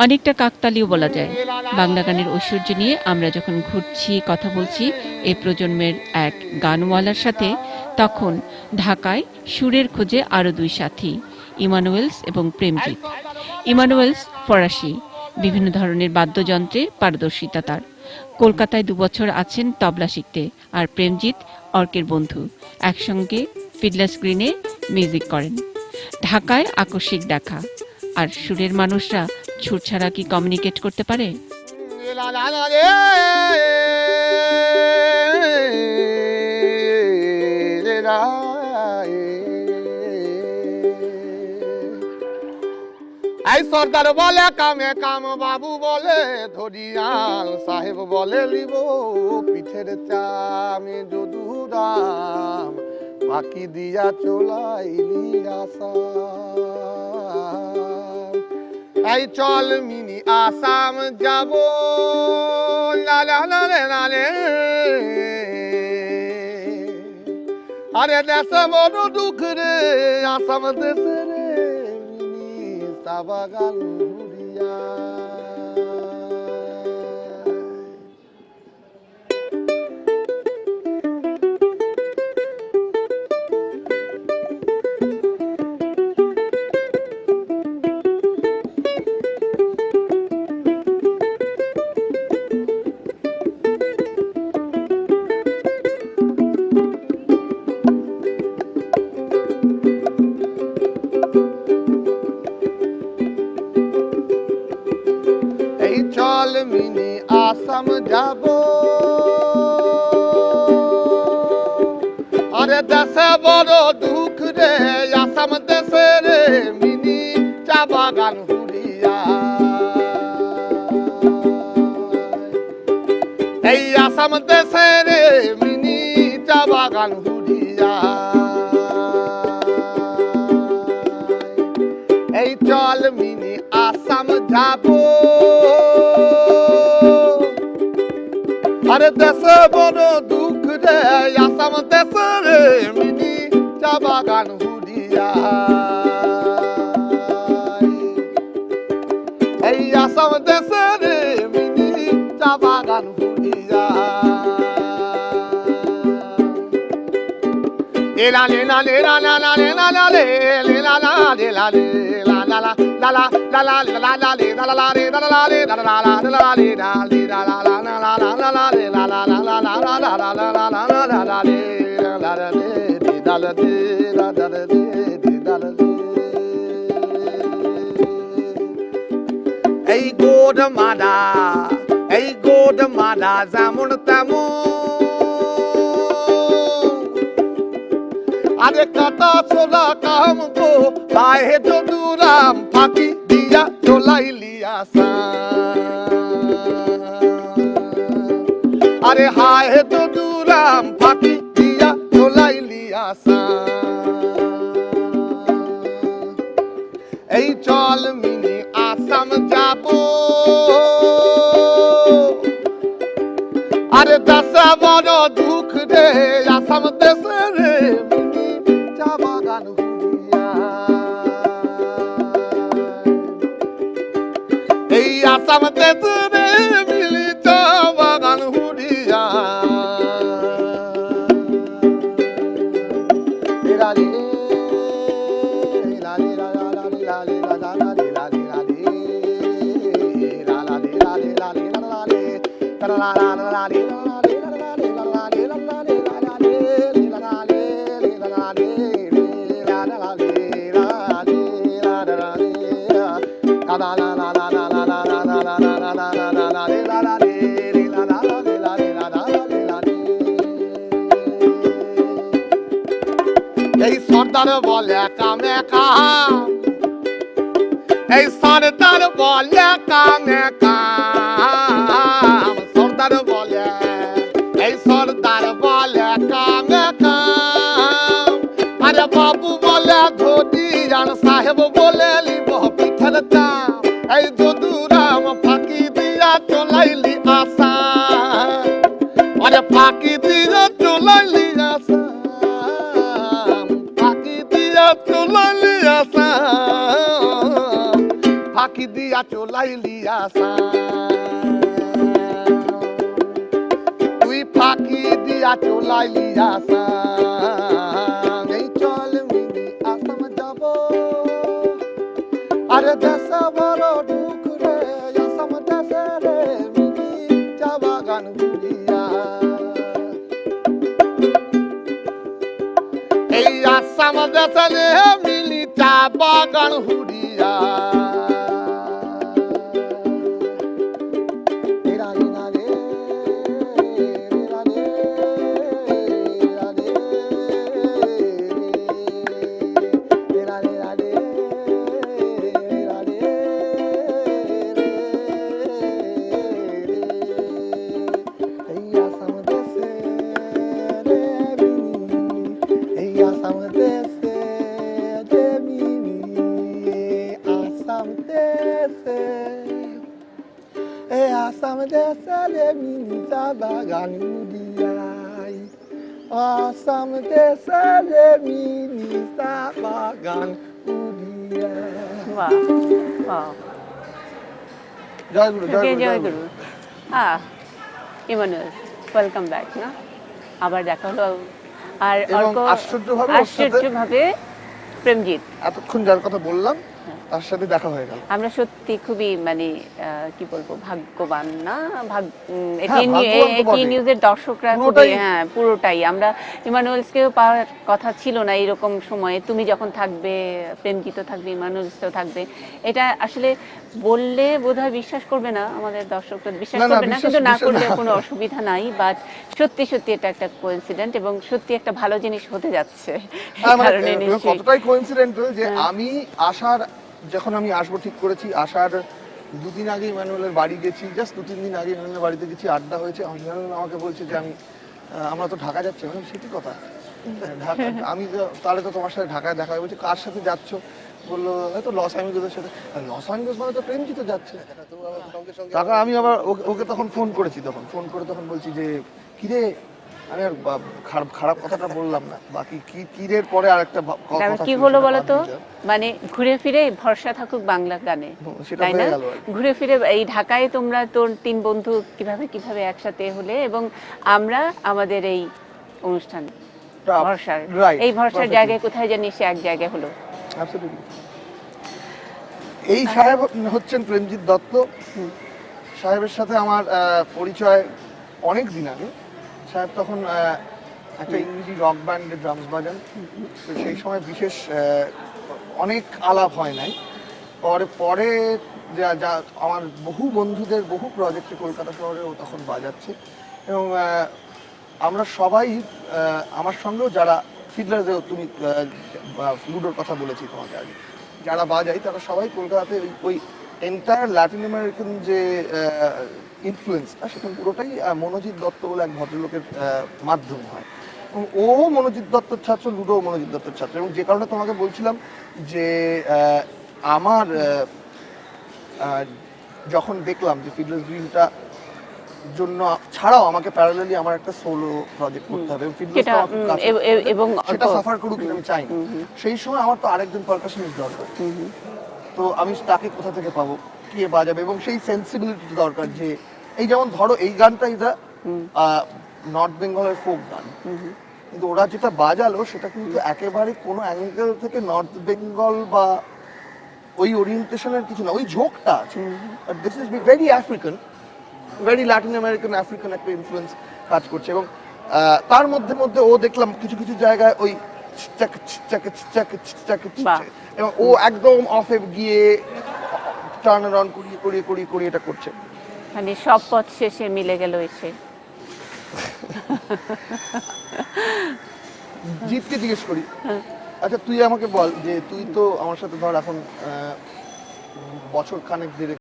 অনেকটা কাকতালীয় বলা যায়। বাংলা গানের ঐশ্বর্য নিয়ে আমরা যখন ঘুরছি, কথা বলছি এই প্রজন্মের এক গানওয়ালার সাথে, তখন ঢাকায় সুরের খোঁজে আরও দুই সাথী, ইমানুয়েলস এবং প্রেমজিৎ। ইমানুয়েলস ফরাসি, বিভিন্ন ধরনের বাদ্যযন্ত্রে পারদর্শিতা তার। কলকাতায় 2 বছর আছেন তবলা শিখতে। আর প্রেমজিৎ অর্কের বন্ধু, একসঙ্গে ফিডলার স্ক্রিনে মিউজিক করেন। ঢাকায় আকস্মিক দেখা। আর সুরের মানুষরা সুর ছাড়া কি কমিউনিকেট করতে পারে? এই সর্দার বলে কামে কাম, বাবু বলে ধরিয়াল, সাহেব বলে লিব পিঠের চামে যদুরাম, বাকি দিয়া চলাইলি আসাম। এই চল মিনি আসাম যাব, লালে লালে, আরে দেশ বড় দুঃখ রে, আসাম দেশে রে চা বাগান ঘুরিয়া। চল মিনি আসাম যাব, আরে দেশে বড় দুঃখ রে, আসাম দেশে রে মিনি চা বাগান ঘুরিয়া। এই আসাম দেশে রে মিনি চা বাগান ঘুরিয়া। এই চল মিনি আসাম যাব, আরে দেশে বড় দুঃখ রে, আসাম দেশে রে মিনি চা বাগান ঘুরিয়া। এই আসাম দেশে রে মিনি চা বাগান ঘুরিয়া। এলা লেলা লেলা লা লেলা লা লে লেলা লা লেলা লে লা লা লা লা লা লা লা লা লে লা লা লে লা লা লে লা লা লা লা লে লা লে লা লা লা লা লা লা লা লে লা লা লা লা লা লা লা লা লা লা লা লা লে লা লা লে দি দা লা দে লা দা লে দি দা লে। এই গোড মাদা, এই গোড মাদা যেমন তেমন, আরে কাটা ছোলা কাম গো, আহে যদুরাম, ফাঁকি দিয়া চলাইলি আসাম। আরে হায় যদুরাম, ফাঁকি দিয়া চলাইলি আসাম। এই চল মিনি আসাম যাব, আরে দেশে বড় দুঃখ রে, আসাম দেশে রে মিনি চা বাগান ঘুরিয়া। এই আসাম দেশে রে মিলি চা বাগান ঘুরিয়া। এই সর্দার বলে কামে কাম, এই সর্দার বলে কামে কাম, সর্দার বলে, এই সর্দার বলে কামে কাম। আরে বাবু বলে ধরি, আর সাহেব বলে লিব পিঠের চাম। এই যদুরাম, ফাঁকি দিয়া চলাইলি আসাম, আরে ফাঁকি দিয়া চলাইলি আসাম, ফাঁকি দিয়া চলাইলি আসাম, ফাঁকি দিয়া চলাইলি আসা, তুই ফাঁকি দিয়া চলাইলি আসা, এই চল মিনি আসাম যাব, আরে দেশে বড় দুঃখ রে, আসাম দেশে রে মিনি চা বাগান ঘুরিয়া, এই আসাম দেশে রে মিনি চা বাগান ঘুরিয়া। Asam desa de minta bagan udiai, asam desa de minta bagan udiai. Wow. Wow. জয় গুরু, জয় Okay, গুরু, Joy জয় গুরু। Guru. ইমানুয়েল, ওয়েলকাম ব্যাক না, আবার দেখা হলো। আর এবং অর্ক আশ্চর্যভাবে ওর সাথে আশ্চর্যভাবে প্রেমজিৎ, এতক্ষণ যার কথা বললাম তার সাথে দেখা হয়ে গেল। আমরা সত্যি খুবই মানে কি বলবো ভাগ্যবান না, হ্যাঁ, ভাগ্যবান তো বটেই। নিউজের দর্শকরা পুরোটাই। খুবই, হ্যাঁ পুরোটাই। আমরা ইমানুয়েলসকেও পাওয়ার কথা ছিল না এইরকম সময়ে, তুমি যখন থাকবে, প্রেমজিৎও থাকবে, ইমানুয়েলসও থাকবে। এটা আসলে বললে বোধহয় বিশ্বাস করবে না, আমাদের দর্শকরা বিশ্বাস না, না, করবে না, কিন্তু না বিশ্বাস করলে না। কোনো অসুবিধা নাই। বাট সত্যি সত্যি এটা একটা কোইন্সিডেন্ট এবং সত্যি একটা ভালো জিনিস হতে যাচ্ছে। হ্যাঁ, এই মানে কারণে নিশ্চয়ই কতটাই কোইন্সিডেন্টাল যে হ্যাঁ। আমি যখন আমি আসবো ঠিক করেছি, আসার দুদিন আগে ইমানুয়েলের বাড়ি গেছি, জাস্ট 2-3 দিন আগে ইমানুয়েলের বাড়িতে গেছি, আড্ডা হয়েছে। ইমানুয়েল আমাকে বলছে যে আমরা তো ঢাকা যাচ্ছি। আমি সেটি কথা, ঢাকা আমি তাহলে তো তোমার সাথে ঢাকায় দেখা হয়। বলছি কার সাথে যাচ্ছ? বললো হয়তো লস অ্যাঞ্জেলসের সাথে। লস অ্যাঞ্জেলস মানে তো প্রেমজিৎ যাচ্ছে। তাকে আমি আবার ওকে তখন ফোন করেছি, ফোন করে বলছি যে কিরে, আমি আর খারাপ কথাটা বললাম না, বাকি কিরের পরে আরেকটা তারপর কথা কি ছিল, হলো সেটা বলো বাদ তো, দিতে। মানে ঘুরে ফিরে ভরসা থাকুক বাংলা গানে, সেটা তাই না? হয়ে গেল আর কি। ঘুরে ফিরে এই ঢাকায় তোমরা তোর 3 বন্ধু কিভাবে একসাথে হলে, এবং আমরা আমাদের এই অনুষ্ঠান ভরসার, Right, এই ভরসার perfectly. জায়গায় কোথায় জানি সে এক জায়গায় হলো। Absolutely. এই সাহেব হচ্ছেন প্রেমজিৎ দত্ত। সাহেবের সাথে আমার পরিচয় অনেক দিন আগে। সাহেব তখন একটা ইংরেজি রক ব্যান্ডে ড্রামস বাজান। তো সেই সময় বিশেষ অনেক আলাপ হয় নাই। পরে যা আমার বহু বন্ধুদের বহু প্রজেক্টে কলকাতা শহরে ও তখন বাজাচ্ছে, এবং আমরা সবাই আমার সঙ্গেও যারা ফিডলার, তুমি লুডোর কথা বলেছি তোমাকে আগে, যারা বাজাই তারা সবাই কলকাতাতে ওই এন্টায়ার ল্যাটিন আমেরিকান যে ইনফ্লুয়েন্স, সেটা পুরোটাই মনোজিৎ দত্ত বলে এক ভদ্রলোকের মাধ্যমে হয়। এবং ও মনোজিৎ দত্তর ছাত্র, লুডো মনোজিৎ দত্তর ছাত্র। এবং যে কারণে তোমাকে বলছিলাম যে আমার যখন দেখলাম যে ফিডলার্স গ্রিনটা জন্য ছাড়াও আমাকে প্যারালালি আমার একটা সোলো প্রজেক্ট করতে হবে, এবং সেটা সাফার করুক আমি চাই না, সেই সময় আমার তো আরেকজন পারকাশনিস্ট দরকার। তো আমি তাকে কোথা থেকে পাবো, কে বাজাবে, এবং সেই সেন্সিবিলিটি দরকার যে এই যেমন ধরো এই গানটা ইজ নর্থ বেঙ্গলের ফোক গান, কিন্তু ওরা যেটা বাজালো সেটা কিন্তু একেবারে কোনো অ্যাঙ্গেল থেকে নর্থ বেঙ্গল বা ওই ওরিয়েন্টেশনের কিছু না, ওই ঝোঁকটা আছে। But this is very African, very Latin American African একটা ইনফ্লুয়েন্স কাজ করছে। এবং তার মধ্যে ও দেখলাম কিছু জায়গায় ওই এবং ও একদম অফে গিয়ে টার্ন অ্যারাউন্ড করিয়ে এটা করছে। মানে সব পথ শেষে মিলে গেল এসে। জিতকে জিজ্ঞেস করি, আচ্ছা তুই আমাকে বল যে তুই তো আমার সাথে ধর এখন বছর খানেক ধরে